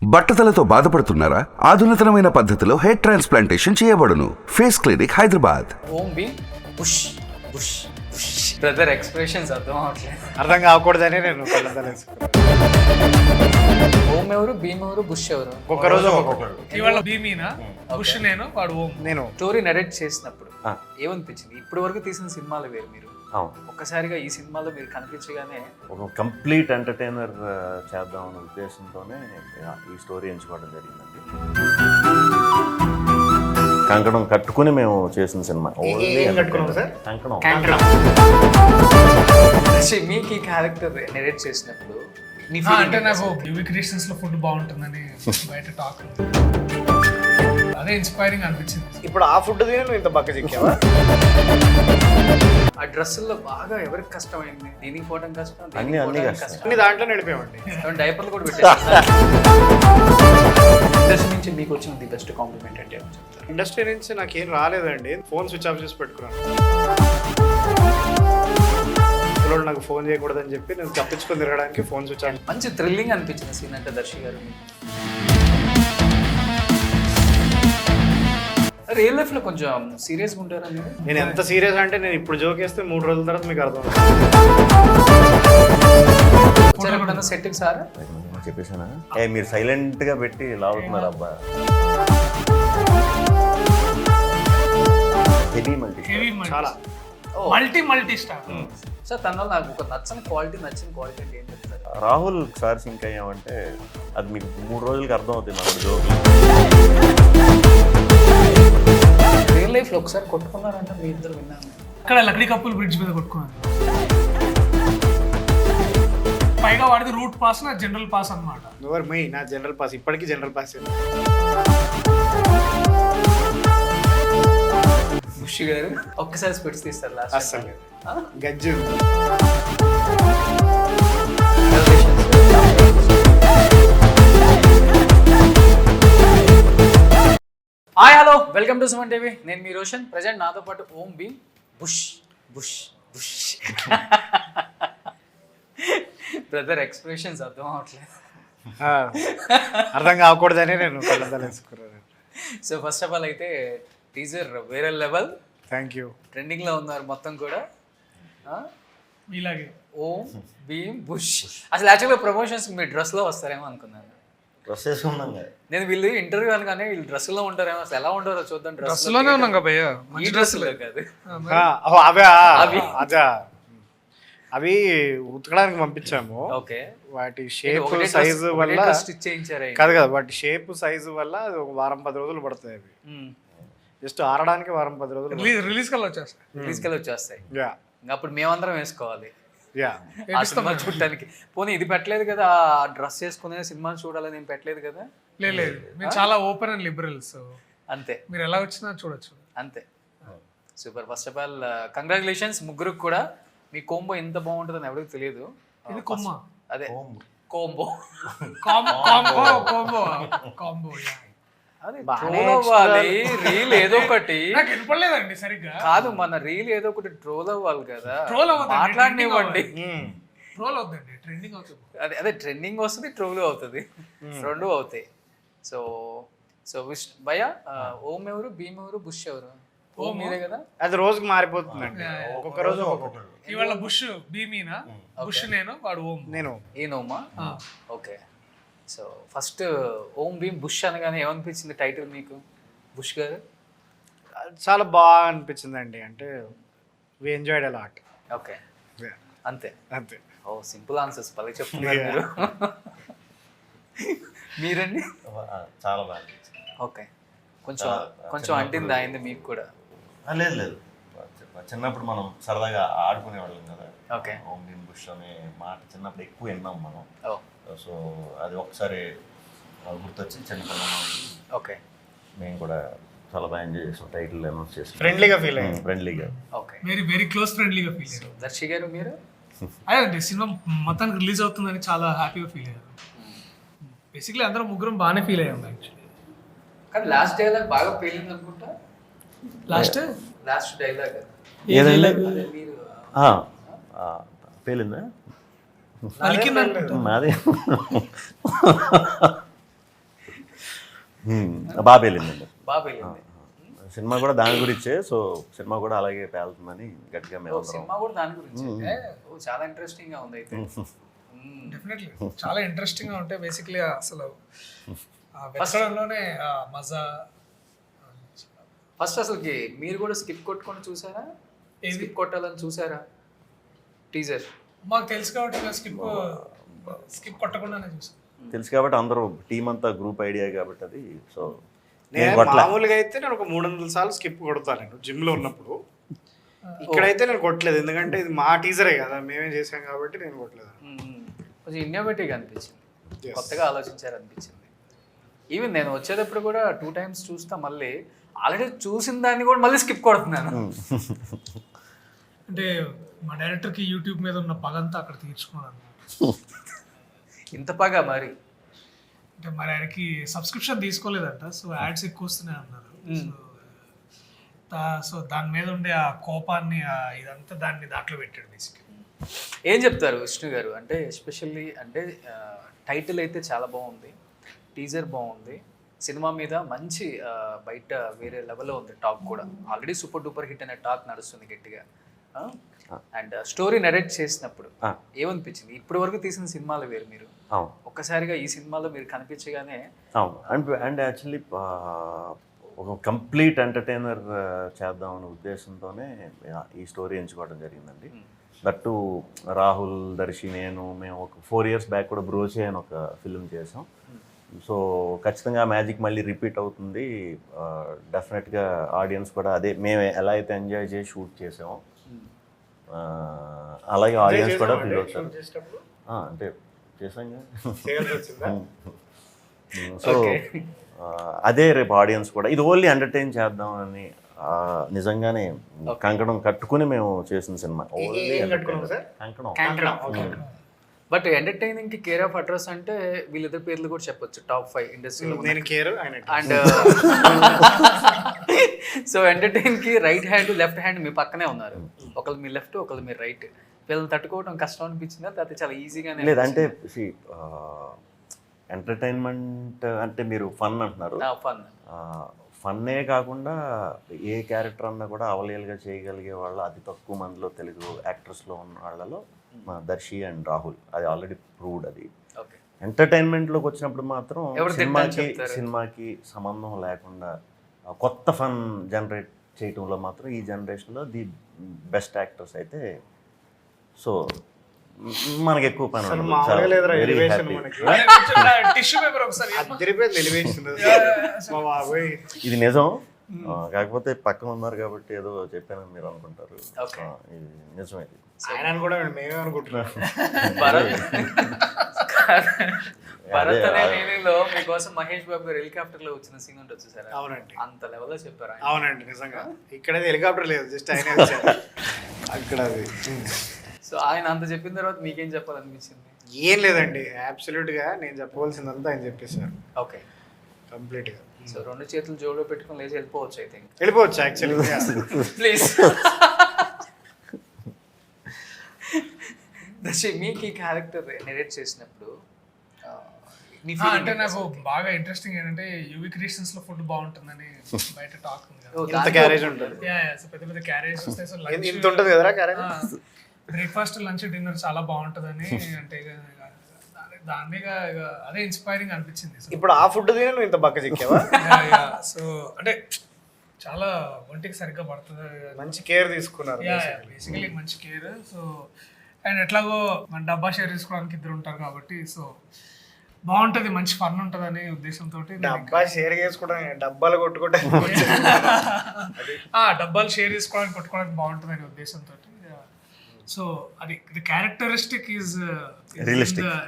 బట్టతలతో బాధపడుతున్నారా? ఆధునితనమైన పద్ధతిలో హెయిర్ ట్రాన్స్ప్లాంటేషన్ చేయబడును. Face clinic, Hyderabad. Om Bheem Bush Bush Bush. Brother expressions అర్థం అవట్లేదు. అర్థం కాకూడదని నేను కళ్ళద్దాలు వేసుకున్నాను. ఓం ఎవరు, భీమ్ ఎవరు, బుష్ ఎవరు? ఒక్కరోజు ఒక్కొక్కరు. ఇవాళ భీమీనా, బుష్ నేను, వాడు ఓం. నేను స్టోరీ నరేట్ చేసినప్పుడు ఏమనిపించింది? ఇప్పటి వరకు తీసిన సినిమాలు వేరు, మీరు ఒక్కసారిగా ఈ సినిమాలో మీరు కనిపించగానే ఒక కంప్లీట్ ఎంటర్టైనర్ చేద్దామన్న ఉద్దేశంతోనే ఈ స్టోరీ ఎంచుకోవడం జరిగిందండి. కంకణం కట్టుకుని మేము చేసిన సినిమా. కంకణం. మీకు ఈ క్యారెక్టర్ నెరేట్ చేసినప్పుడు మీ అంటే నాకు యూవీ క్రియేషన్స్ లో ఫుడ్ బాగుంటుందని బయట టాక్, అదే ఇన్స్పైరింగ్ అనిపించింది. ఇప్పుడు ఆ ఫుడ్ తిని నువ్వు ఇంత బక్క చిక్కావా? ఆ డ్రెస్సుల్లో బాగా ఎవరికి కష్టమైంది? దీనికి పోవడం కష్టం, అన్ని కష్టం. అన్ని దాంట్లో నడిపోయామండి. డైపర్లు కూడా పెట్టేస్తారు. ఇండస్ట్రీ నుంచి మీకు వచ్చిన ది బెస్ట్ కాంప్లిమెంట్ అంటే ఏమని చెప్తారు? ఇండస్ట్రీ నుంచి నాకేం రాలేదండి. ఫోన్ స్విచ్ ఆఫ్ చేసి పెట్టుకున్నాను. పిల్లలు నాకు ఫోన్ చేయకూడదని చెప్పి నేను తప్పించుకొని తిరగడానికి ఫోన్ స్విచ్ ఆఫ్. మంచి థ్రిల్లింగ్ అనిపించింది సీన్ అంటే దర్శి గారు. రియల్ లైఫ్ లో కొంచెం సీరియస్గా ఉంటారా మీరు? నేను ఎంత సీరియస్ అంటే నేను ఇప్పుడు జోక్ వేస్తే 3 రోజుల తర్వాత మీకు అర్థం ఎప్పుడన్నా సెట్కి సార్ చెప్పేసానా? మీరు సైలెంట్ గా పెట్టి లాగుతున్నారు అబ్బా. హెవీ చాలా మల్టీ స్టార్. సార్ తనలో నాకు ఒక నచ్చిన క్వాలిటీ అంటే ఏం చెప్తారు? రాహుల్ సార్ సింక్ అయ్యామంటే అది మీకు 3 రోజులకి అర్థం అవుతుంది మన జోక్. రియల్ లైఫ్ లో ఒకసారి కొట్టుకున్నారంటే మీ ఇద్దరు విన్నాను. అక్కడ లక్డీ కప్పులు బ్రిడ్జ్ మీద కొట్టుకున్నాను. పైగా వాడిది రూట్ పాస్, నా జనరల్ పాస్ అన్నమాట. ఎవరు మై నా జనరల్ పాస్, ఇప్పటికీ జనరల్ పాస్. ఖుషి గారు ఒక్కసారి స్పిట్స్ తీస్తారు లాస్ట్. అస్సలు గజ్జు. Hi hello, welcome to Suman TV. నేను మీ రోషన్. ప్రజెంట్ నాతో పాటు ఓం బి బుష్ బుష్ బుష్. బ్రదర్ ఎక్స్ప్రెషన్స్ అర్థం అవట్లేదు. అర్థం కాకూడదని నేను కళ్ళద్దాలు వేసుకున్నాను. సో ఫస్ట్ ఆఫ్ ఆల్ అయితే టీజర్ వేరే లెవెల్. Thank you. ట్రెండింగ్లో ఉన్నారు మొత్తం కూడా. ఇలాగే ఓం భీమ్ బుష్. అసలు యాక్చువల్గా ప్రమోషన్స్ మీ డ్రెస్లో వస్తారేమో అనుకున్నాను. డ్రెస్ వేసుకున్నాం కదా. నేను వీళ్ళు ఇంటర్వ్యూ అనగానే వీళ్ళు డ్రెస్సులో ఉంటారేమో, అసలు ఎలా ఉంటారో చూద్దాం. డ్రెస్లోనే ఉన్నాం కదా భయ్యా, ఈ డ్రెస్సులో కాదు. అదే అవి ఉతకడానికి పంపించాము. ఓకే, వాటి షేప్ సైజు వల్ల స్టిచ్ చేయించారు కాదు కదా, వాటి షేప్ సైజు వల్ల ఒక వారం 10 రోజులు పడతాయి. అవి జస్ట్ ఆరడానికి వారం 10 రోజులు రిలీజ్ కల్లా వచ్చేస్తాయి. తీసుకెళ్ళి అప్పుడు మేమందరం వేసుకోవాలి యా ఆ సినిమా చూడటానికి. పోనీ ఇది పెట్టలేదు కదా, ఆ డ్రెస్ వేసుకునే సినిమా చూడాలని నేను పెట్టలేదు కదా. లేదు, మీరు చాలా ఓపెన్ అండ్ లిబరల్స్. అంతే, మీరు ఎలా వచ్చినా చూడొచ్చు. అంతే. Super. First of all congratulations ముగ్గురికి కూడా. మీ కోంబో ఎంత బాగుంటుందని ఎవరికి తెలియదు. ఇది కొమ్మ, అదే కోంబో. కాంబో అదే ట్రోల్ అవ్వాలి, రీల్ ఏదో ఒకటి. నాకు వినపడలేదండి సరిగ్గా. కాదు, మన రీల్ ఏదో ఒకటి ట్రోల్ అవ్వాలి కదా. ట్రోల్ అవ్వదు, మాట్లాడనివ్వండి. ట్రోల్ అవుతుంది, ట్రెండింగ్ అవుతుంది. అదే ట్రెండింగ్ వస్తుంది, ట్రోల్ అవుతుంది, రెండు అవుతాయి. సో సో భయ ఓం ఎవరు, భీమ్ ఎవరు, బుష్ ఎవరు? ఓం మీరే కదా. అది రోజుకి మారిపోతుందండి, ఒక్కొక్క రోజు ఒక్కొక్కరు. ఇవాళ బుష్ భీమీనా, బుష్ నేను, వాడు ఓం. నేను ఏనోమా. ఓకే. సో ఫస్ట్ ఓం భీమ్ బుష్ అనగానే ఏమనిపించింది టైటిల్ మీకు, బుష్ గారు? చాలా బాగా అనిపించిందండి. అంటే we enjoyed a lot. Okay, అంతే అంతే. ఓ సింపుల్ ఆన్సర్స్ పలే చెప్తున్నారు మీరు. మీరండి? చాలా బాగా. ఓకే, కొంచెం అంటింది అయింది మీకు కూడా? లేదు, చిన్నప్పుడు మనం సరదాగా ఆడుకునేవాళ్ళం కదా. ఓకే, ఓం భీమ్ బుష్ అనే మాట చిన్నప్పుడు ఎక్కువ విన్నాం మనం. ఓ సో అది ఒకసారి గుర్తొచ్చి చిన్నపిల్లలు. ఓకే, మేము కూడా చాలా బాగా ఎంజాయ్ చేసాం. టైటిల్ అనౌన్స్ చేసాం, ఫ్రెండ్లీగా ఫీల్ అయ్యాం. ఫ్రెండ్లీగా. ఓకే. వెరీ క్లోజ్ ఫ్రెండ్లీగా ఫీల్ అయ్యారు. దర్శి గారు మీరు? అదే సినిమా మొత్తానికి రిలీజ్ అవుతుందని చాలా హ్యాపీగా ఫీల్ అయ్యారు. బేసిక్లీ అందరం ముగ్గురం బాగానే ఫీల్ అయ్యాం యాక్చువల్లీ. కానీ లాస్ట్ డైలాగ్ బాగా పేలింది అనుకుంటా. లాస్ట్ డైలాగ్ ఏదైనా మీరు పేలిందా? పలికిందనుకుంటా. మాది బాగా వెళ్ళిందండి బాగా వెళ్ళింది. సినిమా కూడా దాని గురించే. సో సినిమా కూడా అలాగే పేలుతుందని గట్టిగా మేము అందరం. సినిమా కూడా దాని గురించి చాలా ఇంట్రెస్టింగ్ గా ఉంది అయితే. డెఫినెట్లీ చాలా ఇంట్రెస్టింగ్ గా ఉంటాయి. బేసిక్లీ అసలు వెతకడంలోనే మజా. ఫస్ట్ అసలుకి మీరు కూడా స్కిప్ కొట్టుకొని చూసారా? స్కిప్ కొట్టాలని చూసారా టీజర్? మాకు తెలుసు కాబట్టి స్కిప్ కొట్టకుండానే చూసాం. తెలుసు కాబట్టి అందరూ టీం అంతా గ్రూప్ ఐడియా కాబట్టి అది. సో నేను మామూలుగా అయితే నేను ఒక 300 సార్లు స్కిప్ కొడతాను నేను జిమ్లో ఉన్నప్పుడు. ఇక్కడైతే నేను కొట్టలేదు, ఎందుకంటే ఇది మా టీజరే కదా, మేమే చేసాం కాబట్టి నేను కొట్టలేదు. కొంచెం ఇన్నోవేటివ్గా అనిపించింది, కొత్తగా ఆలోచించారు అనిపించింది. ఈవెన్ నేను వచ్చేటప్పుడు కూడా 2 times చూస్తా, మళ్ళీ ఆల్రెడీ చూసిన దాన్ని కూడా మళ్ళీ స్కిప్ కొడుతున్నాను. అంటే మా డైరెక్టర్కి యూట్యూబ్ మీద ఉన్న పగంతా అక్కడ తీర్చుకున్నాను. ఇంత పగా మరి అంటే మరి ఆయనకి సబ్స్క్రిప్షన్ తీసుకోలేదంట, సో యాడ్స్ ఎక్కువ వస్తున్నాయి అన్నారు. సో దాని మీద ఉండే ఆ కోపాన్ని ఇదంతా దాంట్లో పెట్టాడు బేసిక్గా. ఏం చెప్తారు విష్ణు గారు? అంటే ఎస్పెషల్లీ అంటే టైటిల్ అయితే చాలా బాగుంది, టీజర్ బాగుంది, సినిమా మీద మంచి బయట వేరే లెవెల్లో ఉంది టాక్ కూడా. ఆల్రెడీ సూపర్ డూపర్ హిట్ అనే టాక్ నడుస్తుంది గట్టిగా. అండ్ స్టోరీ నరేట్ చేసినప్పుడు ఏమనిపించింది? ఇప్పటి వరకు తీసిన సినిమాలు వేరు, మీరు ఒక్కసారిగా ఈ సినిమాలో మీరు కనిపించగానే అండ్ యాక్చువల్లీ ఒక కంప్లీట్ ఎంటర్టైనర్ చేద్దామనే ఉద్దేశంతోనే ఈ స్టోరీ ఎంచుకోవడం జరిగిందండి. దట్టు రాహుల్, దర్శి, మేము ఒక 4 years బ్యాక్ కూడా బ్రోచే అని ఒక ఫిల్మ్ చేసాం. సో ఖచ్చితంగా మ్యాజిక్ మళ్ళీ రిపీట్ అవుతుంది. డెఫినెట్గా ఆడియన్స్ కూడా అదే మేము ఎలా అయితే ఎంజాయ్ చేసి షూట్ చేసామో అలాగే ఆడియన్స్ కూడా ఫీల్ అవుతారు. అంటే చేసాం. సో అదే రేపు ఆడియన్స్ కూడా ఇది ఓన్లీ ఎంటర్టైన్ చేద్దామని నిజంగానే కంకణం కట్టుకుని మేము చేసిన సినిమా. కంకణం. బట్ ఎంటర్టైనింగ్ కి కేర్ ఆఫ్ అడ్రస్ అంటే వీళ్ళిద్దరు పేర్లు కూడా చెప్పొచ్చు, టాప్ 5 ఇండస్ట్రీలో. అండ్ సో ఎంటర్టైన్ కి రైట్ హ్యాండ్ లెఫ్ట్ హ్యాండ్ మీ పక్కనే ఉన్నారు, ఒకళ్ళు మీ లెఫ్ట్ ఒకళ్ళు మీ రైట్. వీళ్ళని తట్టుకోవడం కష్టం అనిపించిందా, లేకపోతే చాలా ఈజీగానే? లేదంటే ఎంటర్టైన్మెంట్ అంటే మీరు ఫన్ అంటున్నారు. ఫన్నే కాకుండా ఏ క్యారెక్టర్ అన్నా కూడా అవలీలుగా చేయగలిగే వాళ్ళు అతి తక్కువ మందిలో తెలుగు యాక్టర్స్లో ఉన్న వాళ్ళలో దర్శి అండ్ రాహుల్. అది ఆల్రెడీ ప్రూవ్డ్. అది ఎంటర్టైన్మెంట్లోకి వచ్చినప్పుడు మాత్రం సినిమాకి సంబంధం లేకుండా కొత్త ఫన్ జనరేట్ చేయటంలో మాత్రం ఈ జనరేషన్లో ది బెస్ట్ యాక్టర్స్ అయితే. సో మనకి ఎక్కువ పని ఇది నిజం. కాకపోతే పక్కన ఉన్నారు కాబట్టి ఏదో చెప్పానని మీరు అనుకుంటారు. ఇది నిజం. ఇది ఆయన కూడా మేమే అనుకుంటున్నాం. భరత్ అనే నేనేలో మీకోసం మహేష్ బాబు గారు హెలికాప్టర్ లో వచ్చిన సీన్ ఉంటుంది చూసారా? అవునండి, అంత లెవెల్ లో చెప్పారు. అవునండి, నిజంగా ఇక్కడైతే హెలికాప్టర్ లేదు, జస్ట్ ఆయన అక్కడ. సో ఆయన అంత చెప్పిన తర్వాత మీకేం చెప్పాలనిపించింది? ఏం లేదండి, అబ్సల్యూట్ గా నేను చెప్పవలసిందంతా ఆయన చెప్పేశారు. ఓకే, కంప్లీట్ గా. సో 2 చేతులు జోలో పెట్టుకొని లేచి వెళ్ళిపోవచ్చు. అయితే వెళ్ళిపోవచ్చు యాక్చువల్లీ. ప్లీజ్ దర్శి, మీకు ఈ క్యారెక్టర్ నెరేట్ చేసినప్పుడు అంటే నాకు బాగా ఇంట్రెస్టింగ్ ఏంటంటే యూవి క్రియేషన్స్ లో ఫుడ్ బాగుంటుందని బయట టాక్ ఉంది కదా. ఇంత క్యారేజ్ ఉంటుంది, పెద్ద పెద్ద క్యారేజ్ వస్తాయి. సో ఇంత ఉంటుంది కదా క్యారేజ్. బ్రేక్ఫాస్ట్ లంచ్ డిన్నర్ చాలా బాగుంటుందని అంటే దాన్ని అదే ఇన్స్పైరింగ్ అనిపించింది. ఇప్పుడు ఆ ఫుడ్ తినే నువ్వు ఇంత బక్క చిక్కావా? సో అంటే చాలా ఒంటికి సరిగ్గా పడుతుంది, మంచి కేర్ తీసుకున్నారు. బేసికలీ మంచి కేర్. సో అండ్ ఎట్లాగో మన డబ్బా షేర్ చేసుకోవడానికి 2 ఉంటారు కాబట్టి సో బాగుంటుంది, మంచి ఫన్ ఉంటుంది అనే ఉద్దేశంతో. డబ్బా షేర్ చేసుకోవడం, డబ్బాలు కొట్టుకుంటే డబ్బాలు షేర్ చేసుకోవడానికి కొట్టుకోవడానికి బాగుంటుంది అనే ఉద్దేశంతో. సో అది characteristic is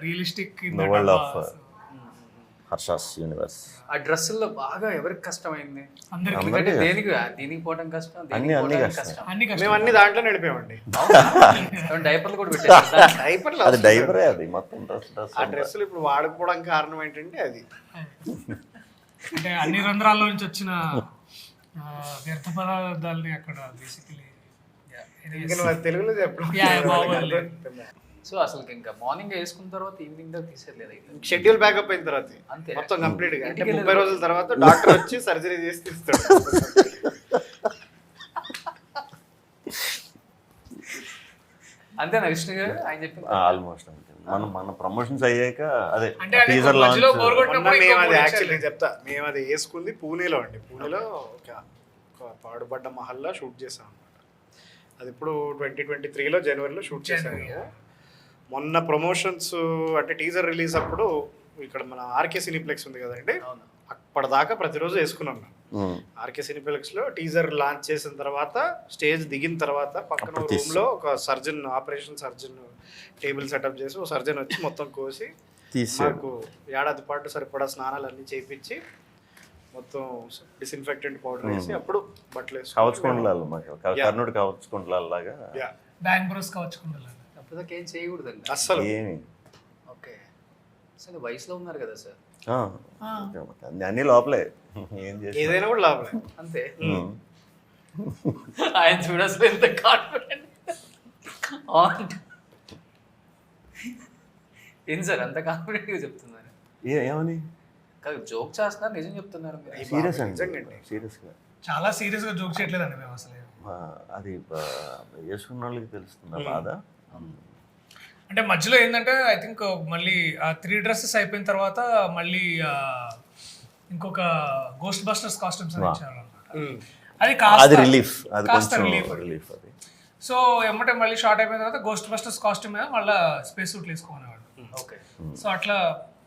realistic in the world of Harsha's universe. ఆ డ్రెస్సుల్లో బాగా ఎవరికి కష్టమైంది? అందరికీ. దీనికి పోవడం కష్టం, మేము అన్ని దాంట్లో నడిపామండి. డైపర్లు కూడా పెట్టారు. డైపర్లు అది డైపరే, అది మొత్తం డ్రెస్. ఆ డ్రెస్సులు ఇప్పుడు వాడుకోవడానికి కారణం ఏంటంటే అది అంటే అన్ని రంధ్రాల నుంచి వచ్చిన వ్యర్థ పదార్థాలని అక్కడ బేసికలీ తెలుగులో చెప్పడం. సో అసలు ఇంకా మార్నింగ్ వేసుకున్న తర్వాత ఈవినింగ్ దాకా తీసేయలేదు అయితే. షెడ్యూల్ బ్యాకప్ అయిన తర్వాత అంతే. మొత్తం కంప్లీట్ గా అంటే ఇంటికి 30 రోజుల తర్వాత డాక్టర్ వచ్చి సర్జరీ చేసి తీస్తాడు. అంతేనా విష్ణు గారు ఆయన చెప్పింది? ఆల్మోస్ట్ అంతే. మన ప్రమోషన్స్ అయ్యాక అదే అంటే అది టీజర్ మధ్యలో లాంచ్ bore కొట్టినప్పుడు మొన్న మేము ఇంకో అది మూడు యాక్చువల్లీ ఇచ్చారు. నేను చెప్తా, మేము అది వేసుకుంది పూణేలో అండి. పూణేలో ఒక పాడుబడ్డ మహల్లా షూట్ చేసాం అనమాట. అది ఇప్పుడు 2023లో జనవరిలో షూట్ చేశాను. మొన్న ప్రమోషన్స్ అంటే టీజర్ రిలీజ్ అప్పుడు ఇక్కడ మన ఆర్కే సినీప్లెక్స్ ఉంది కదండి, అవును. అప్పటిదాకా ప్రతిరోజు వేసుకున్నాం మేము. ఆర్కే సినీప్లెక్స్లో టీజర్ లాంచ్ చేసిన తర్వాత స్టేజ్ దిగిన తర్వాత పక్కన అప్పుడు రూమ్ లో ఒక surgeon, operation surgeon table setup చేసి ఒక సర్జన్ వచ్చి మొత్తం కోసి తీసాడు. మాకు ఏడాది పాటు సరిపడా స్నానాలు అన్ని చేయించి మొత్తం డిస్ఇన్ఫెక్టెంట్ పౌడర్ వేసి అప్పుడు బట్టలు కవచుకుండలాలు మాకు కర్ణుడు కవచుకుండలాల లాగా బ్యాంక్ బ్రోస్ కావచ్చుకుండాలి. అప్పటిదాకా ఏం చేయకూడదండి అస్సలు ఏమి ఓకే. అసలు వయసులో ఉన్నారు కదా సార్, అన్ని లోపలే ఏం చేసి ఏదైనా కూడా లాభలే. అంతే. ఆయన చూడసలు ఎంత కాన్ఫిడెంట్ ఏం సార్ అంత కాన్ఫిడెంట్గా చెప్తున్నారు? ఏమని కాదు జోక్ చేస్తున్నారు, నిజం చెప్తున్నారు మీరు. సీరియస్ అండి, నిజంగానే. సీరియస్గా చాలా సీరియస్ గా జోక్ చేయట్లేదండి మేము అసలు. అది వేసుకున్న వాళ్ళకి తెలుస్తుంది ఆ బాధ. అంటే మధ్యలో ఏంటంటే ఐ థింక్ మళ్ళీ ఆ 3 డ్రెస్సెస్ అయిపోయిన తర్వాత మళ్ళీ ఇంకొక గోస్ట్ బస్టర్స్ కాస్ట్యూమ్స్ అని ఇచ్చారన్నమాట. అది అది రిలీఫ్, అది కాస్త కొంచెం రిలీఫ్. రిలీఫ్. అది సో ఎమ్మటే మళ్ళీ షార్ట్ అయిపోయిన తర్వాత గోస్ట్ బస్టర్స్ కాస్ట్యూమ్ మీద మళ్ళీ స్పేస్ సూట్లు వేసుకునేవాడు. ఓకే. సో అట్లా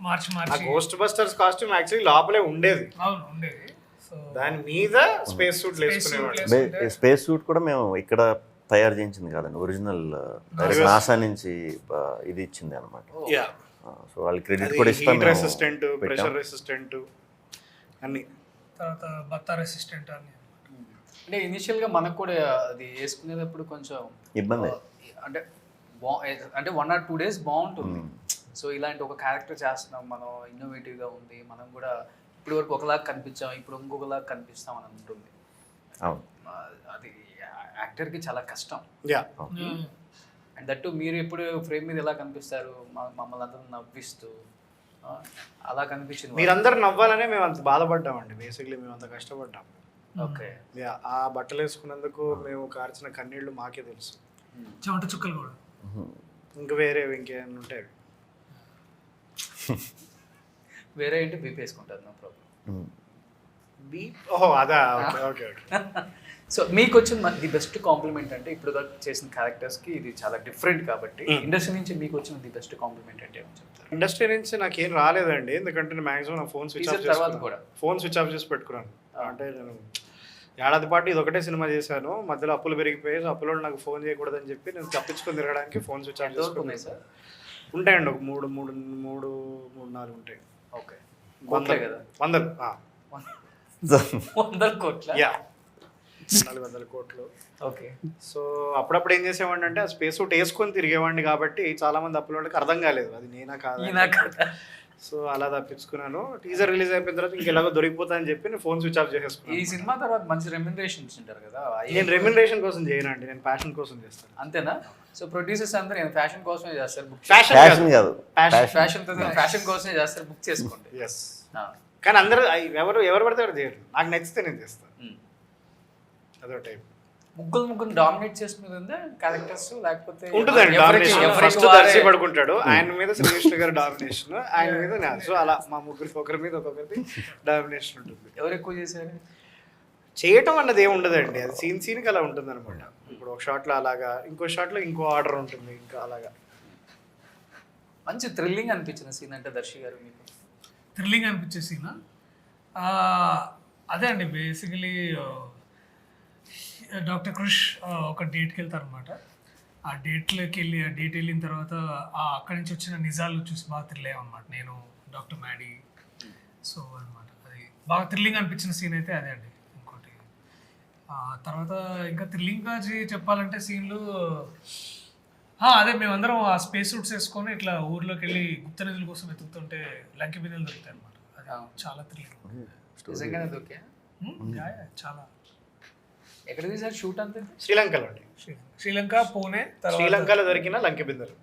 మార్చి ఆ మార్చి గోస్ట్ బస్టర్స్ కాస్ట్యూమ్ యాక్చువల్లీ లోపలే ఉండేది, అవును ఉండేది. సో దాని మీద స్పేస్ సూట్ వేసుకునేవాడు. స్పేస్ సూట్ కూడా మేము ఇక్కడ తయారు చేయించింది కాదండి, ఒరిజినల్ నాసా నుంచి ఇది ఇచ్చింది అనమాట. సో వాళ్ళ క్రెడిట్ కూడా ఇస్తాం. హీట్ రెసిస్టెంట్, ప్రెషర్ రెసిస్టెంట్ అన్ని. తర్వాత బత్తా రెసిస్టెంట్ అని. అంటే ఇనిషియల్గా మనకు కూడా అది వేసుకునేటప్పుడు కొంచెం ఇబ్బంది. అంటే అంటే 1 or 2 days బాగుంటుంది. సో ఇలాంటి ఒక క్యారెక్టర్ చేస్తున్నాం మనం, ఇన్నోవేటివ్గా ఉంది, మనం కూడా ఇప్పుడు వరకు ఒకలాగా కనిపించాం, ఇప్పుడు ఇంకొకలాగా కనిపిస్తాం అని ఉంటుంది. అవును, అది యాక్టర్కి చాలా కష్టం. అండ్ దట్టు మీరు ఎప్పుడు ఫ్రేమ్ మీద ఎలా కనిపిస్తారు, మమ్మల్ని అందరూ నవ్విస్తూ అలా కనిపించింది. మీరందరూ నవ్వాలనే మేము అంత బాధపడ్డామండి. బేసిక్లీ మేము అంత కష్టపడ్డాం. ఓకే. ఆ బట్టలు వేసుకున్నందుకు మేము కార్చిన కన్నీళ్లు మాకే తెలుసు. చెమట చుక్కలు కూడా. ఇంకా వేరే ఇంకేమైనా ఉంటాయి. వేరే ఏంటి బీప్ వేసుకుంటారు, నో ప్రాబ్లం. ఓహో అదా, ఓకే ఓకే ఓకే. సో మీకు వచ్చిన ది బెస్ట్ కాంప్లిమెంట్ అంటే ఇప్పుడు దాకా చేసిన క్యారెక్టర్స్కి ఇది చాలా డిఫరెంట్ కాబట్టి ఇండస్ట్రీ నుంచి మీకు వచ్చిన ది బెస్ట్ కాంప్లిమెంట్ అంటే ఏమని చెప్తారు? ఇండస్ట్రీ నుంచి నాకేం రాలేదండి, ఎందుకంటే నేను మాక్సిమం నా ఫోన్ స్విచ్ ఆఫ్ తర్వాత కూడా చేసి పెట్టుకున్నాను. అంటే నేను ఏడాది పాటు ఇది ఒకటే సినిమా చేశాను, మధ్యలో అప్పులు పెరిగిపోయి అప్పులో నాకు ఫోన్ చేయకూడదని చెప్పి నేను తప్పించుకొని తిరగడానికి ఫోన్ స్విచ్ ఆఫ్ చేసుకున్నాను. సార్ ఉంటాయండి, ఒక 3-4 ఉంటాయి. ఓకే. కోట్లే కదా? 100 కోట్ల? 400 కోట్లు. ఓకే. సో అప్పుడప్పుడు ఏం చేసేవాడిని అంటే ఆ స్పేస్ సూట్ వేసుకొని తిరిగేవాడిని కాబట్టి చాలా మంది అప్పుల వాళ్ళకి అర్థం కాలేదు అది నేనా కాదు. సో అలా తప్పించుకున్నాను. టీజర్ రిలీజ్ అయిపోయిన తర్వాత ఇంకెలాగో దొరికిపోతా అని చెప్పి నేను ఫోన్ స్విచ్ ఆఫ్ చేసేసుకున్నాను. ఈ సినిమా తర్వాత మంచి రెమ్యునరేషన్ ఇచ్చింటారు కదా? నేను రెమ్యునరేషన్ కోసం చేయనండి, నేను ప్యాషన్ కోసం చేస్తాను. అంతేనా? సో ప్రొడ్యూసర్స్ అందరూ నేను ఫ్యాషన్ కోసమే చేస్తారు, బుక్ ఫ్యాషన్ కాదు, ఫ్యాషన్ కోసమే చేస్తారు, బుక్ చేసుకోండి. ఎస్. కానీ అందరూ ఎవరు పడితే ఎవరు చేయరు, నాకు నచ్చితే నేను చేస్తాను. అదో టైప్. ముగ్గురు డామినేట్ చేస్తున్నది క్యారెక్టర్స్ లేకపోతే ఉంటుందండి డామినేషన్. ఫస్ట్ దర్శి పడుకుంటాడు, ఆయన మీద శ్రీకృష్ణ గారి డామినేషన్, ఆయన మీద నా. సో అలా మా ముగ్గురు ఒకరి మీద ఒక్కొక్కరిది డామినేషన్ ఉంటుంది. ఎవరు ఎక్కువ చేశారు? చేయటం అన్నది ఏమి ఉండదండి, అది సీన్కి అలా ఉంటుంది అనమాట. ఇప్పుడు ఒక షాట్లో అలాగా, ఇంకో షాట్లో ఇంకో ఆర్డర్ ఉంటుంది, ఇంకా అలాగా. మంచి థ్రిల్లింగ్ అనిపించిన సీన్ అంటే దర్శి గారు మీకు? థ్రిల్లింగ్ అనిపించే సీన్ అదే అండి. బేసికలీ డాక్టర్ క్రిష్ ఒక డేట్కి వెళ్తారు అనమాట. ఆ డేట్లోకి వెళ్ళి ఆ డేట్ వెళ్ళిన తర్వాత అక్కడి నుంచి వచ్చిన నిజాలు చూసి బాగా థ్రిల్ అయ్యామన్నమాట, నేను డాక్టర్ మ్యాడీ. సో అనమాట అది బాగా థ్రిల్లింగ్ అనిపించిన సీన్ అయితే అదే అండి. ఇంకోటి తర్వాత ఇంకా థ్రిల్లింగ్గా చెప్పాలంటే సీన్లు అదే మేమందరం ఆ స్పేస్ సూట్స్ వేసుకొని ఇట్లా ఊర్లోకి వెళ్ళి గుప్త నిధుల కోసం వెతుకుతుంటే లంకి బిందెలు దొరుకుతాయి అనమాట. అది చాలా థ్రిల్లింగ్. నిజంగానే దొరికా? చాలా. ఎక్కడ తీసారు షూట్ అంతే? శ్రీలంకలో అండి. శ్రీలంక, పూణే, శ్రీలంకలో దొరికిన లంకి బిందెలు.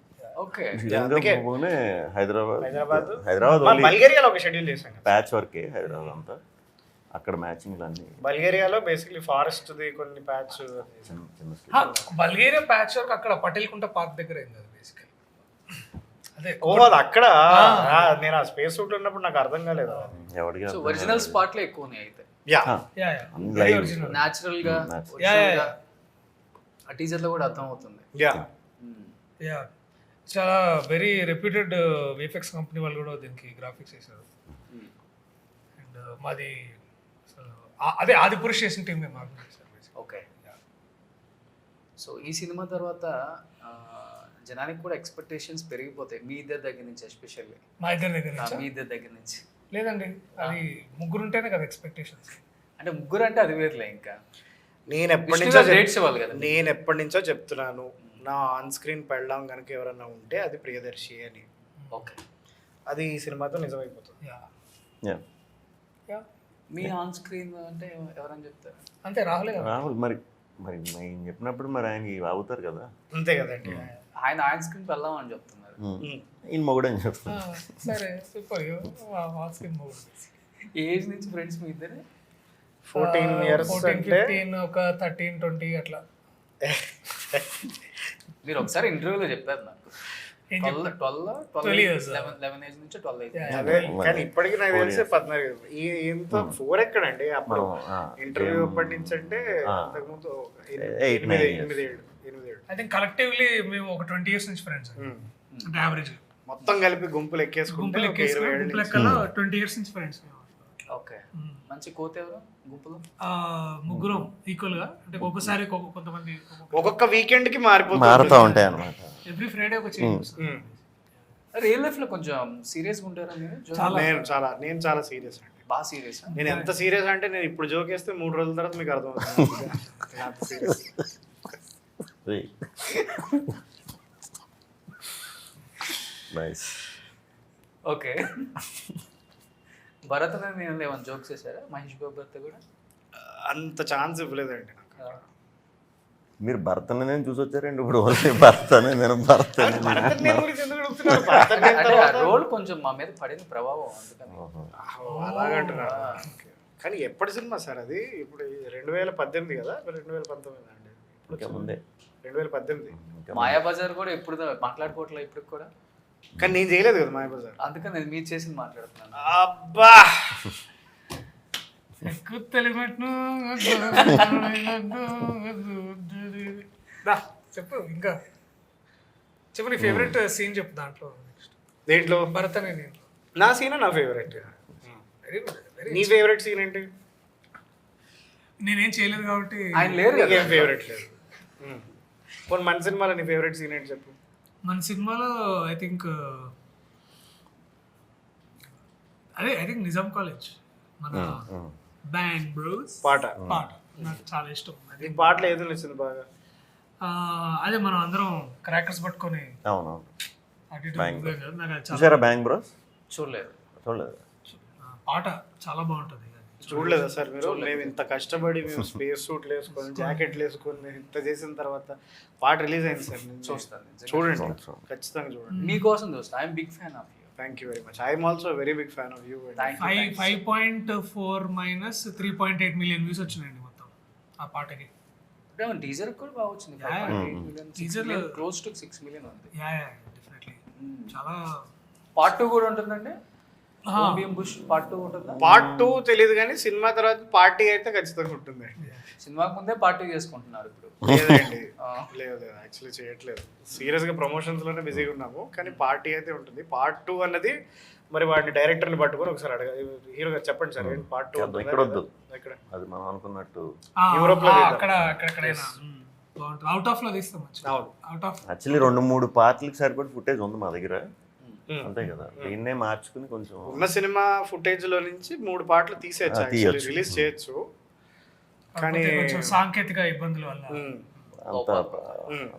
ఓకే శ్రీలంక పోగానే హైదరాబాద్ హైదరాబాద్ హైదరాబాద్ ఓన్లీ బల్గేరియాలో ఒక షెడ్యూల్ చేశాను. ప్యాచ్ వర్కే హైదరాబాద్ అంతా. అక్కడ మ్యాచింగ్లు అన్నీ బల్గేరియాలో బేసిక్లీ ఫారెస్ట్ది కొన్ని ప్యాచ్ చిన్న చిన్న skit. బల్గేరియా ప్యాచ్ వర్క్ అక్కడ పటేల్కుంట పార్క్ దగ్గర అయింది అది బేసికల్. అదే ఓ అది అక్కడ నేను ఆ స్పేస్ సూట్ ఉన్నప్పుడు నాకు అర్థం కాలేదు. ఎవరికి సో ఒరిజినల్ స్పాట్లే ఎక్కువ ఉన్నాయి అయితే యా యా లైవ్ న్యాచురల్ గా Natural. original గా ఆ టీజర్ లో కూడా అర్థం అవుతుంది. యా యా చాలా వెరీ రెప్యూటెడ్ విఎఫ్ఎక్స్ కంపెనీ వాళ్ళు కూడా దీనికి గ్రాఫిక్స్ చేశారు. అండ్ మాది అసలు అదే ఆదిపురుష్ చేసిన టీం మేము మాకు చేశారు. ఓకే సో ఈ సినిమా తర్వాత జనానికి కూడా ఎక్స్పెక్టేషన్స్ పెరిగిపోతాయి మీ ఇద్దరి దగ్గర నుంచి, ఎస్పెషల్లీ మా ఇద్దరి దగ్గర నుంచి మీ ఇద్దరి దగ్గర నుంచి. లేదండి, అది ముగ్గురు ఉంటేనే కదా ఎక్స్పెక్టేషన్స్. అంటే ముగ్గురు అంటే అది వేర్లే. ఇంకా నేను ఎప్పటి విష్ణు నుంచో గారు dates ఇవ్వాలి కదా. నేను ఎప్పటి నుంచో చెప్తున్నాను, నా ఆన్ స్క్రీన్ పెళ్ళాం కనుక ఎవరన్నా ఉంటే అది ప్రియదర్శి అని. ఓకే అది ఈ సినిమాతో నిజమైపోతుంది. Yeah Yeah. యా మీ ఆన్ స్క్రీన్ అంటే ఎవరని చెప్తారు? అంతే రాహులే కదా. రాహుల్ మరి మరి నేను చెప్పినప్పుడు మరి ఆయన అవుతారు కదా. అంతే కదండి. ఆయన ఆన్ స్క్రీన్ వెళ్దాం అని చెప్తున్నారు. ఈయన మొగుడని చెప్తాను. సరే సూపర్ ఆస్కిన్ మూవీ. ఏజ్ నుంచి ఫ్రెండ్స్ మీ ఇద్దరు? 14 years 14, అంటే 15 ఒక 13, 20 అట్లా. మీరు ఒకసారి ఇంటర్వ్యూలో చెప్పారు నాకు. ఏం 12 years. 11 ఏజ్ నుంచి 12 ఏజ్. అదే కానీ ఇప్పటికి నాకు తెలిసి 14 ఇంత 4 ఎక్కడండి అప్పుడు ఇంటర్వ్యూ ఎప్పటి నుంచి అంటే అంతకుముందు 8, 9 8 ఐ థింక్ కలెక్టివ్లీ మేము ఒక 20 years నుంచి ఫ్రెండ్స్ అంటే యావరేజ్ మొత్తం కలిపి గుంపులు ఎక్కేసుకుంటే గుంపులు ఒక 20 ఏళ్ళ గుంపులు నుంచి. లెక్కలో 20 years నుంచి ఫ్రెండ్స్ మేము. ఓకే మంచి కోత ఎవరు గుంపులో? ముగ్గురం ఈక్వల్ గా, అంటే ఒక్కొక్కసారి కొంతమంది ఒక్కొక్క వీకెండ్ కి మారుతూ మారిపోతుంది. ఉంటాయి అన్నమాట. ఎవ్రీ ఫ్రైడే ఒక చేంజ్. రియల్ లైఫ్ లో కొంచెం సీరియస్గా ఉంటారా మీరు? నేను చాలా సీరియస్ అండి. బాగా సీరియస్. నేను ఎంత సీరియస్ అంటే నేను ఇప్పుడు జోక్ వేస్తే 3 రోజుల తర్వాత మీకు అర్థమవుతుంది. అంత serious. నైస్. ఓకే భరత్ నేను ఏమైనా జోక్స్ చేశారా మహేష్ బాబు భర్త కూడా? అంత ఛాన్స్ ఇవ్వలేదండి నాకు. మీరు భర్తని నేను చూసి వచ్చారండి. ఇప్పుడు ఓన్లీ భర్తనే నేను భర్తని భరత్ నేను గురించి ఎందుకు అడుగుతున్నారు? భరత్ నేను అంటే ఆ తర్వాత- రోల్ కొంచెం మా మీద పడిన ప్రభావం అందుకని. అలాగంటున్నారు. కానీ ఎప్పటి సినిమా సార్ అది? ఇప్పుడు 2018 కదా, 2019 అండి? ఇంకా ముందే 2018. మాయాబజార్ కూడా ఎప్పుడు మాట్లాడుకోవట్లేదు ఇప్పుడు కూడా. కానీ నేను చేయలేదు కదా మాయాబజార్. అందుకని నేను మీరు చేసి మాట్లాడుతున్నాను. అబ్బా ఎక్కువ తెలుగును చెప్పు. ఇంకా చెప్పు నీ ఫేవరెట్ సీన్ చెప్పు దాంట్లో. నెక్స్ట్ దేంట్లో? భరత్ అనే నేను. నా సీన్ నా ఫేవరెట్. Very good. వెరీ నీ ఫేవరెట్ సీన్ ఏంటి? నేనేం చేయలేదు కాబట్టి ఆయన లేరు కదా. ఏం ఫేవరెట్ లేదు. కొన్ని మన సినిమాలో నీ ఫేవరెట్ సీన్ ఏంటి చెప్పు. మన సినిమాలో I think I think Nizam college మన బ్యాంగ్ బ్రోస్ పాట. పాట నాకు చాలా ఇష్టం. అది నీకు పాటలు ఏదో నచ్చింది బాగా? అదే మనం అందరం క్రాకర్స్ పట్టుకొని అవునవును. అటు ఇటు ఊగాం కదా, నాకు అది చాలా చూసారా బ్యాంగ్ బ్రోస్? చూడలేదు. చూడలేదు. పాట చాలా బాగుంటుంది. చూడలేదా సార్ మీరు? మేము ఇంత కష్టపడి మేము స్పేస్ సూట్లు వేసుకొని జాకెట్లు వేసుకొని ఇంత చేసిన తర్వాత పాట రిలీజ్ అయింది సార్. చూస్తాను నిజంగా. చూడండి, ఖచ్చితంగా చూడండి. మీకోసం చూస్తా. I'm big fan of you. Thank you very much. I'm also very big fan of you. 5.4 minus 3.8 million views వచ్చినాయండి మొత్తం ఆ పాటకి. టీజర్ కూడా బాగా వచ్చింది. Teaser క్లోజ్ టు 6 million ఉంది. యా డెఫినెట్లీ చాలా. పార్ట్ 2 కూడా ఉంటుందండి. ఓబిఎం బుష్ పార్ట్ 2 ఉంటుందా? పార్ట్ 2 తెలియదు కానీ సినిమా తర్వాత పార్టీ అయితే ఖచ్చితంగా ఉంటుంది. సినిమాకి ముందే పార్ట్ 2 చేసుకుంటున్నారు ఇప్పుడు. లేదండి, లేదు యాక్చువల్లీ చేయట్లేదు. సీరియస్ గా ప్రమోషన్స్ లోనే బిజీగా ఉన్నాము. కానీ పార్టీ అయితే ఉంటుంది. పార్ట్ 2 అన్నది మరి వాడిని డైరెక్టర్ని పట్టుకొని ఒకసారి అడగ. హీరో గారు చెప్పండి సార్, ఏంటి పార్ట్ 2? ఇక్కడ వద్దు. ఇక్కడ అది మనం అనుకున్నట్టు యూరోప్ లో అక్కడెక్కడైనా బాగుంటుంది. అవుట్ ఆఫ్ లో తీస్తాం మంచిగా. అవుట్ ఆఫ్ యాక్చువల్లీ 2-3 పార్ట్లకి సరిపడి ఫుటేజ్ ఉంది మా దగ్గర. అంతే కదా, దీన్నే మార్చుకుని కొంచెం ఉన్న సినిమా ఫుటేజ్ లో నుంచి 3 పాటలు తీసేయచ్చు, యాక్చువల్లీ రిలీజ్ చేయొచ్చు. కానీ కొంచెం సాంకేతిక ఇబ్బందుల వల్ల అంత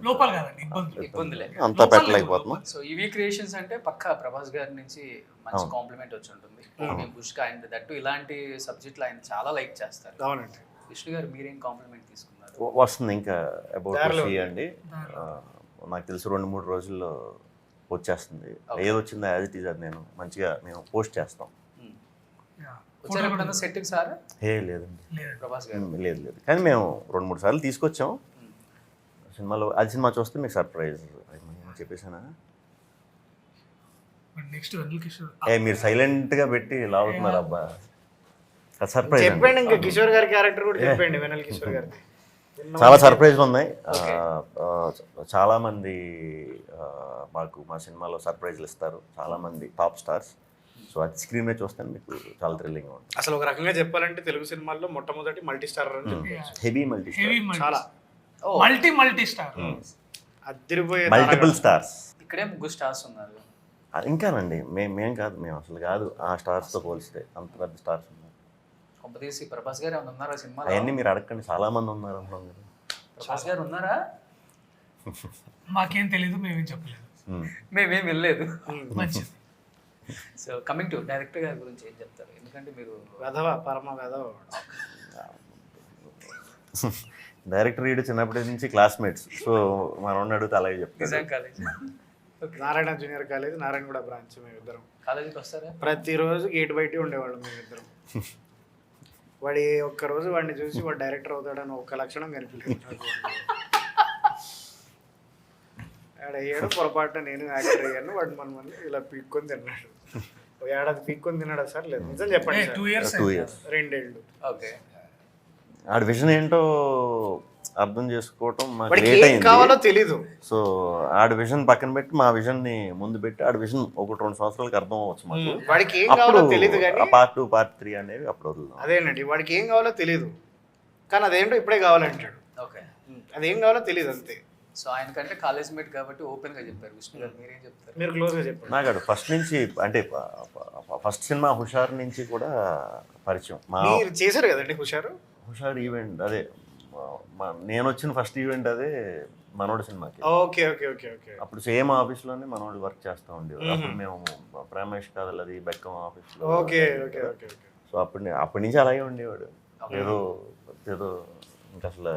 లోపాలు కాదండి, ఇబ్బందులే. అంతా పెట్టలేకపోతున్నాం. సో ఈవీ క్రియేషన్స్ అంటే పక్కా ప్రభాస్ గారి నుంచి మంచి కాంప్లిమెంట్ వచ్చి ఉంటుంది. ఓబిఎం బుష్ అండ్ దట్టు ఇలాంటి సబ్జెక్టులు ఆయన చాలా లైక్ చేస్తారు. అవునండి. విష్ణు గారు మీరేం కాంప్లిమెంట్ తీసుకున్నారు? వస్తుంది ఇంకా అబౌట్ అండి. నాకు తెలిసి 2-3 రోజుల్లో వచ్చేస్తుంది. ఏది వచ్చిందో యాజ్ ఇట్ ఈజ్ అది మేము పోస్ట్ చేస్తాం. వచ్చారు ఎప్పుడన్నా సెట్కి సార్? లేదండి, ప్రభాస్ గారు లేదు. కానీ మేము 2-3 సార్లు తీసుకొచ్చాం సినిమాలో. అది సినిమా చూస్తే మీకు సర్ప్రైజ్ చెప్పేసానా? నెక్స్ట్ వెన్నెల కిషోర్ మీరు సైలెంట్గా పెట్టి లాగుతున్నారు అబ్బా. సర్ప్రైజ్ చెప్పండి, ఇంకా కిషోర్ గారి క్యారెక్టర్ కూడా చెప్పండి, వెనల్ కిషోర్ గారిది. చాలా సర్ప్రైజ్లు ఉన్నాయి. చాలామంది మాకు మా సినిమాలో సర్ప్రైజ్లు ఇస్తారు, చాలామంది టాప్ స్టార్స్. సో అది స్క్రీన్ మీద చూస్తే మీకు చాలా థ్రిల్లింగ్గా ఉంటుంది. అసలు ఒక రకంగా చెప్పాలంటే తెలుగు సినిమాల్లో మొట్టమొదటి మల్టీ స్టారర్ అని చెప్పొచ్చు. హెవీ మల్టీ చాలా మల్టీ స్టార్, అదిరిపోయే మల్టిపుల్ స్టార్స్. ఇక్కడే 3 స్టార్స్ ఉన్నారు. ఇంకానండి, మేము కాదు, మేము అసలు కాదు ఆ స్టార్స్తో పోలిస్తే అంత పెద్ద స్టార్స్ ఉన్నారు. కొంపదీసి ప్రభాస్ గారు ఏమైనా ఉన్నారా సినిమా? అవన్నీ మీరు అడగండి, చాలా మంది ఉన్నారు అంటున్నాం కదా. ప్రభాస్ గారు ఉన్నారా? మాకేం తెలీదు, మేమేం చెప్పలేదు. మేమేం వెళ్ళలేదు. మంచిది. సో కమింగ్ టు డైరెక్టర్ గారి గురించి ఏం చెప్తారు? ఎందుకంటే మీరు వెధవ, పరమ వెధవ. డైరెక్టర్ వీడు చిన్నప్పటి నుంచి క్లాస్మేట్స్. సో మనం అడిగితే అలాగే చెప్తారు. Nizam college, Narayana junior college, Narayanaguda branch. మేమిద్దరం కాలేజీకి వస్తారా? ప్రతిరోజు గేట్ బయట ఉండేవాళ్ళం మేమిద్దరం. వాడి ఒక్కరోజు వాడిని చూసి వాడు డైరెక్టర్ అవుతాడని ఒక్క లక్షణం కనిపించలేదు నాకు. వాడు అయ్యాడు, పొరపాటున నేను యాక్టర్ అయ్యాను. వాడు మన ఇలా పీక్కొని తిన్నాడు. ఏడాది పీక్కొని తిన్నాడా సార్? లేదు, నిజం చెప్పండి సార్. 2 years 2 years. 2 ఏళ్ళు. ఓకే. ఆడి విజన్ ఏంటో అర్థం చేసుకోవటం మాకు వాడికి లేట్ ఏం అయింది. కావాలో తెలీదు. సో ఆడి విజన్ పక్కన పెట్టి మా విజన్ని ముందు పెట్టి ఆడి విజన్ 1-2 సంవత్సరాలకి అర్థం అవ్వచ్చు మాకు. వాడికి ఏం అప్పుడు కావాలో తెలీదు కానీ పార్ట్ 2 పార్ట్ 3 అనేవి అప్పుడు వదులుదాం. అదేనండి, వాడికి ఏం కావాలో తెలీదు కానీ అదేంటో ఇప్పుడే కావాలంటాడు. ఓకే. అదేం కావాలో తెలీదు అంతే. సో ఆయనకంటే కాలేజ్ మేట్ కాబట్టి ఓపెన్ గా చెప్పారు. విష్ణు గారు మీరేం చెప్తారు? మీరు క్లోజ్ గా చెప్పండి. నాకు ఫస్ట్ నుంచి అంటే ఫస్ట్ సినిమా హుషారు నుంచి కూడా పరిచయం. మీరు చేశారు కదండి హుషారు. హుషారు ఈవెంట్ అదే నేను వచ్చిన ఫస్ట్ ఈవెంట్ అదే మనోడి సినిమాకి. Okay okay okay okay. అప్పుడు సేమ్ ఆఫీస్లోనే మనోడు వర్క్ చేస్తూ ఉండేవాడు. అప్పుడు మేము ప్రేమేష్ కాదల్ అది బెక్కం ఆఫీస్లో. Okay okay okay okay. So అప్పటి నుంచి అలాగే ఉండేవాడు. ఏదో ఏదో ఇంకా అసలు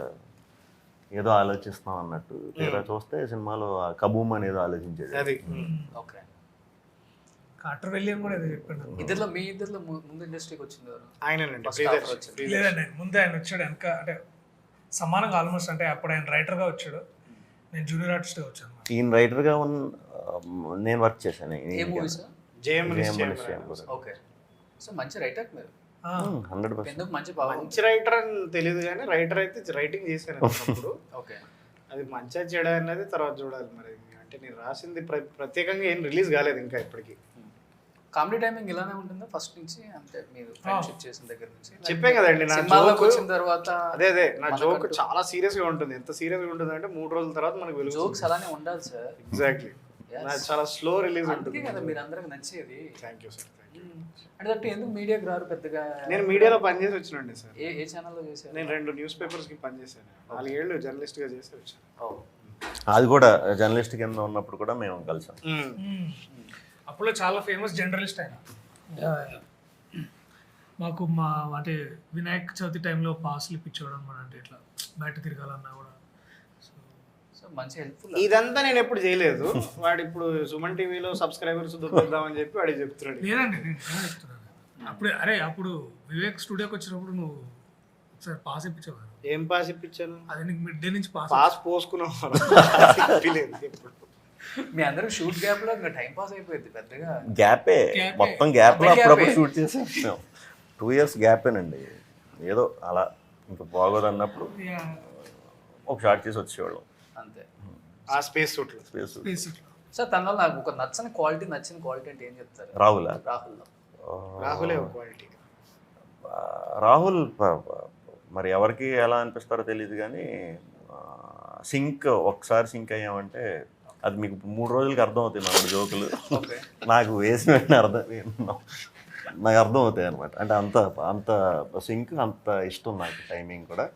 ఏదో ఆలోచిస్తాం అన్నట్టు. తీరా చూస్తే సినిమాలో కబూమ్ అనేది ఆలోచించేది. అది ఓకే. కార్టర్ విలియం కూడా ఏదో చెప్పాడు. మీ ఇద్దరిలో ముందు ఇండస్ట్రీకి వచ్చింది ఎవరు? ఆయనండి. లేదండి, ముందే ఆయన వచ్చాడు వెనక, అంటే సమానంగా ఆల్మోస్ట్. అంటే అప్పుడు ఆయన రైటర్గా వచ్చాడు, నేను జూనియర్ ఆర్టిస్ట్గా వచ్చాను. ఈయన రైటర్గా నేను వర్క్ చేశాను. ఏ మూవీస్? ఓకే. సో మంచి రైటర్ మీరు. 100%. ఎందుకు మంచి మంచి రైటర్ అని తెలియదు కానీ రైటర్ అయితే రైటింగ్ చేశాను అప్పుడు. ఓకే. అది మంచిగా చెడ అనేది తర్వాత చూడాలి మరి. అంటే నేను రాసింది ప్రత్యేకంగా ఏం రిలీజ్ కాలేదు ఇంకా ఇప్పటికి. కామెడీ టైమింగ్ ఇలానే ఉంటుందా ఫస్ట్ నుంచి? అంటే మీరు ఫ్రెండ్షిప్ చేసిన దగ్గర నుంచి చెప్పే కదండి నా జోక్ వచ్చిన తర్వాత. అదే నా జోక్ చాలా సీరియస్ గా ఉంటుంది. ఎంత సీరియస్ గా ఉంటుంది అంటే 3 రోజుల తర్వాత మనకు వెలుగు. జోక్స్ అలానే ఉండాలి సార్. ఎగ్జాక్ట్లీ. చాలా స్లో రిలీజ్ ఉంటుంది కదా మీరు అందరికి నచ్చేది. Thank you sir. అంటే దట్టు ఎందుకు మీడియాకి రారు పెద్దగా? నేను మీడియాలో పనిచేసి వచ్చినండి సార్. ఏ ఛానల్లో చేశారు? నేను 2 న్యూస్ పేపర్స్ కి పనిచేశాను. 4 ఏళ్ళు జర్నలిస్ట్ గా చేసి వచ్చాను. అది కూడా జర్నలిస్ట్ కింద ఉన్నప్పుడు కూడా మేము కలిసాం. అప్పుడు చాలా ఫేమస్ జర్నలిస్ట్ ఆయన. మాకు అంటే వినాయక చవితి టైంలో పాస్లు ఇప్పించడం అనమాట. అంటే ఇట్లా బయట తిరగాలన్నా కూడా. సో మంచి హెల్ప్ఫుల్. ఇదంతా నేను ఎప్పుడు చేయలేదు. వాడు ఇప్పుడు సుమన్ టీవీలో సబ్స్క్రైబర్స్ దొరుకుతామని చెప్పి వాడికి చెప్తున్నాడు. లేదండి, నేను చెప్తున్నాను. అప్పుడు వివేక్ స్టూడియోకి వచ్చినప్పుడు నువ్వు ఒకసారి పాస్ ఇప్పించేవారు. ఏం పాస్ ఇప్పించాను? అదే నీకు మిడ్ డే నుంచి పాస్ పోసుకున్నావు. మీ అందరూ షూట్ గ్యాప్ లో ఇంకా టైం పాస్ అయిపోయింది పెద్దగా. గ్యాపే మొత్తం గ్యాప్ లో అప్పుడప్పుడు షూట్ చేసి 2 years గ్యాపేనండి. ఏదో అలా ఇంకా బాగోదు అన్నప్పుడు ఒక షార్ట్ చేసి వచ్చేవాళ్ళం అంతే. ఆ స్పేస్ సూట్లో. సార్ తనలో నాకు ఒక నచ్చిన క్వాలిటీ అంటే ఏం చెప్తారు? రాహులే ఒక క్వాలిటీ. రాహుల్ మరి ఎవరికి ఎలా అనిపిస్తారో తెలియదు కానీ ఒకసారి సింక్ అయ్యామంటే అది మీకు 3 రోజులకి అర్థం అవుతాయి మన జోకులు. నాకు వేసిన నాకు అర్థం అవుతాయి అనమాట. అంటే అంత సింక్, అంత ఇష్టం నాకు. టైమింగ్ కూడా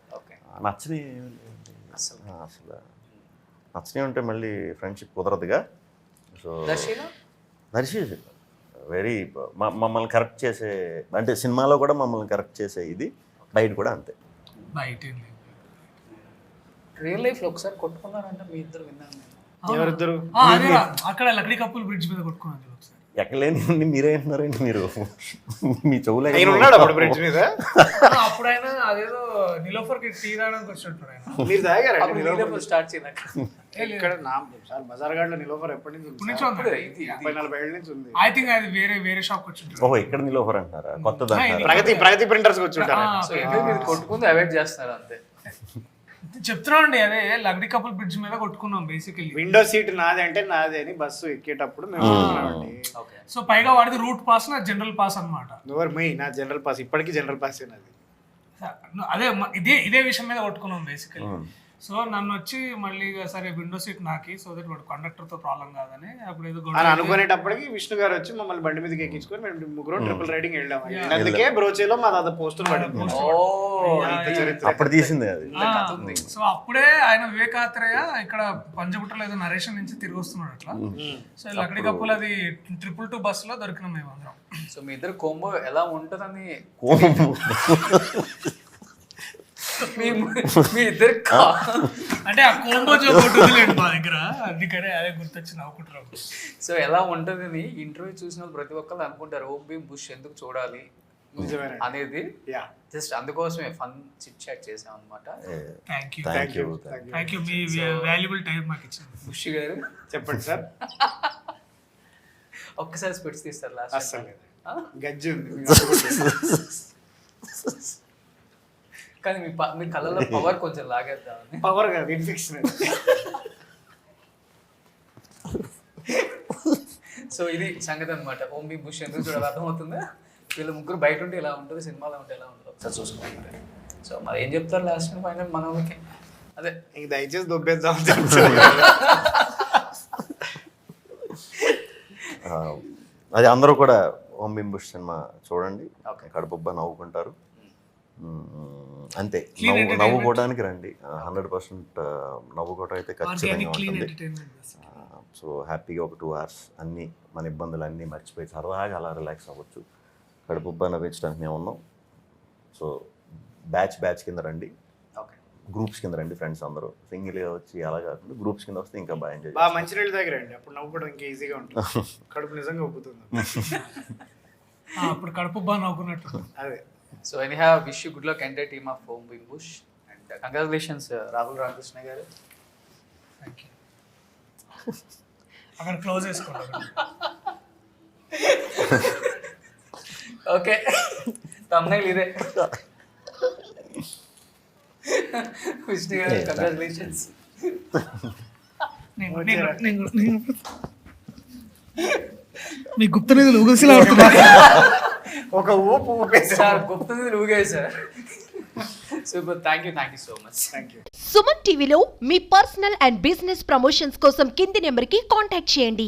నచ్చని అసలు నచ్చని ఉంటే మళ్ళీ ఫ్రెండ్షిప్ కుదరదుగా. సో దర్శి వెరీ మమ్మల్ని కరెక్ట్ చేసే, అంటే సినిమాలో కూడా మమ్మల్ని కరెక్ట్ చేసే ఇది, బయట కూడా అంతే. రియల్ లైఫ్లో ఒకసారి కొట్టుకున్నారంటే మీ ఇద్దరు విన్నాను. ఎవరిద్దరు అదే అక్కడ లక్డీ కప్పుల్ బ్రిడ్జ్ మీద కొట్టుకున్నాను చూడు ఒకసారి. ఎక్కలేని మీరే అంటున్నారండి మీరు మీ చెవులే ఆయన ఉన్నాడు అప్పుడు బ్రిడ్జ్ మీద. అప్పుడు ఆయన అదేదో నిలోఫర్ కి టీ రావడానికి వచ్చినట్టు ఆయన. మీరు తాగారండి అప్పుడు నిలోఫర్ స్టార్ట్ చేయనాక ఇక్కడ నా సార్ బజార్ గాడ్ లో నిలోఫర్ ఎప్పటి నుంచి ఉంది? నుంచి ఉంది. 30-40 ఏళ్ళ నుంచి ఉంది. ఐ థింక్ అది వేరే షాప్ వచ్చింటారు. ఓహో ఇక్కడ నిలోఫర్ అంటారా కొత్తది అంటారా? ప్రగతి ప్రింటర్స్ వచ్చి ఉంటారు. సో ఎందుకు మీరు కొట్టుకుంది అవాయిడ్ చేస్తున్నారు అంతే. చెప్తున్నాం అండి అదే లక్డీ కపుల్ బ్రిడ్జ్ మీద కొట్టుకున్నాం బేసికల్లీ. విండో సీట్ నాది అంటే నాది అని బస్సు ఎక్కేటప్పుడు మేము అనుకున్నామండి. ఓకే. సో పైగా వాడిది రూట్ పాస్ నా జనరల్ పాస్ అన్నమాట. ఎవరు మెయి నా జనరల్ పాస్ ఇప్పటికీ జనరల్ పాస్ నాది. అదే ఇదే విషయం మీద కొట్టుకున్నాం బేసికల్లీ. సో నన్ను వచ్చి మళ్ళీ సరే విండో సీట్ నాకి సో దట్ వాడు కండక్టర్ తో ప్రాబ్లం కాదని అప్పుడు ఏదో అని అనుకునేటప్పటికి విష్ణు గారు వచ్చి మమ్మల్ని బండి మీదకి ఎక్కించుకొని మేము ముగ్గురు ట్రిపుల్ రైడింగ్ వెళ్ళాం. అందుకే బ్రోచేలో మా దాదా పోస్టర్ పడింది. అప్పుడు తీసిందే అది. సో అప్పుడే ఆయన వివేకాత్రేయ ఇక్కడ పంజగుట్టలో ఏదో నరేషన్ నుంచి తిరిగి వస్తున్నాడు అట్లా. సో లక్డీ కప్పులు అది 222 బస్సులో దొరికినాం మేము అందరం. సో మీ ఇద్దరు కోంబో ఎలా ఉంటుందని మీ ఇద్దరు అంటే ఆ కోంబో జోలేదు మా దగ్గర, అందుకనే అదే గుర్తొచ్చి నవ్వుకుంటున్నాం. సో ఎలా ఉంటుందని ఇంటర్వ్యూ చూసిన వాళ్ళు ప్రతి ఒక్కరు అనుకుంటారు ఓం భీమ్ బుష్ ఎందుకు చూడాలి అనేది. జస్ట్ అందుకోసమే ఫన్ చిట్ చాట్ చేసాం అనమాట. Thank you me valuable time మాకు ఇచ్చింది. బుష్ గారు చెప్పండి సార్. ఒక్కసారి స్పిట్స్ తీస్తారు లాస్ట్. అసలు గజ్జి ఉంది కానీ మీ కళ్ళలో పవర్ కొంచెం లాగేద్దామని. పవర్ కాదు ఇన్ఫెక్షన్. సో ఇది సంగతి అనమాట. ఓం భీమ్ బుష్ ఎందుకు చూడాలి అర్థమవుతుందా? వీళ్ళు ముగ్గురు బయట ఉంటే ఇలా ఉంటుంది, సినిమాలో ఉంటే ఎలా ఉంటుంది ఒకసారి చూసుకుంటారు. సో మరి ఏం చెప్తారు లాస్ట్ ఫైనల్ మన వాళ్ళకి? అదే ఇంక దయచేసి దొబ్బేద్దాం. అది అందరూ కూడా ఓం భీమ్ బుష్ సినిమా చూడండి, కడుపుబ్బా నవ్వుకుంటారు. అంతే, నవ్వుకోవడానికి రండి. 100% నవ్వుకోవటం అయితే ఖచ్చితంగా ఉంటుంది. సో హ్యాపీగా ఒక 2 hours అన్నీ మన ఇబ్బందులు అన్నీ మర్చిపోయి సరదాగా అలా రిలాక్స్ అవ్వచ్చు. కడుపుబ్బా నవ్వించడానికి మేము ఉన్నాం. సో బ్యాచ్ కింద రండి, గ్రూప్స్ కింద రండి. ఫ్రెండ్స్ అందరూ సింగిల్గా వచ్చి అలా కాకుండా గ్రూప్స్ కింద వస్తే ఇంకా బాగా ఎంజాయ్ బాగా మంచి నీళ్ళ దగ్గర రండి, అప్పుడు నవ్వుకోవడం ఇంకా ఈజీగా ఉంటుంది. కడుపు నిజంగా ఉబ్బుతుంది అప్పుడు కడుపు బాగా నవ్వుకున్నట్టు. అదే. So anyhow wish you good luck entire team of Om Bheem Bush and congratulations Rahul Ramakrishna గారు. Thank you. అక్కడ క్లోజ్ చేసుకోండి. ఓకే, తమ్నైల్ ఇదే. విష్ణు గారు కంగ్రాచులేషన్స్. మీ గుప్త నిధులు ఊగసిలా ఒక ఊపు ఊపేసి సార్ గుప్త నిధులు ఊగాయి sir. Super, thank you so much. Thank you. Suman టీవీలో మీ పర్సనల్ అండ్ బిజినెస్ ప్రమోషన్స్ కోసం కింది నెంబర్కి కాంటాక్ట్ చేయండి.